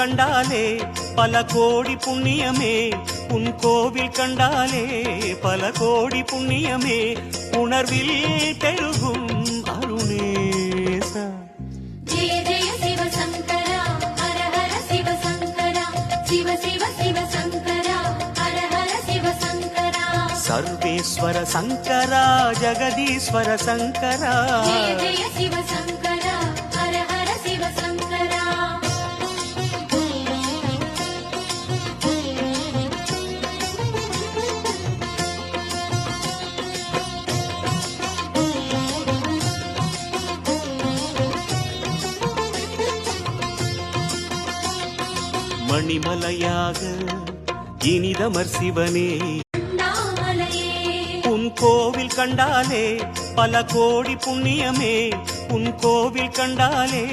கண்டாலே பல கோடி புண்ணியமே, உன் கோவில் கண்டாலே பல கோடி புண்ணியமே, உணர்வில் பெருகும் அருணேசா. ஜெய ஜெய சிவ சங்கரா, ஹர ஹர சிவ சங்கரா, சிவ சிவ சிவ சங்கரா, ஹர ஹர சிவ சங்கரா. சர்வேஸ்வர சங்கரா, ஜெகதீஸ்வர சங்கரா, ஜெய ஜெய சிவ சங்கரா, ஹர ஹர சிவ சங்கரா. மணிமலையாக இனிதமர் சிவனே, அண்ணாமலையே உன் கோவில் கண்டாலே பல கோடி புண்ணியமே, உன் கோவில் கண்டாலே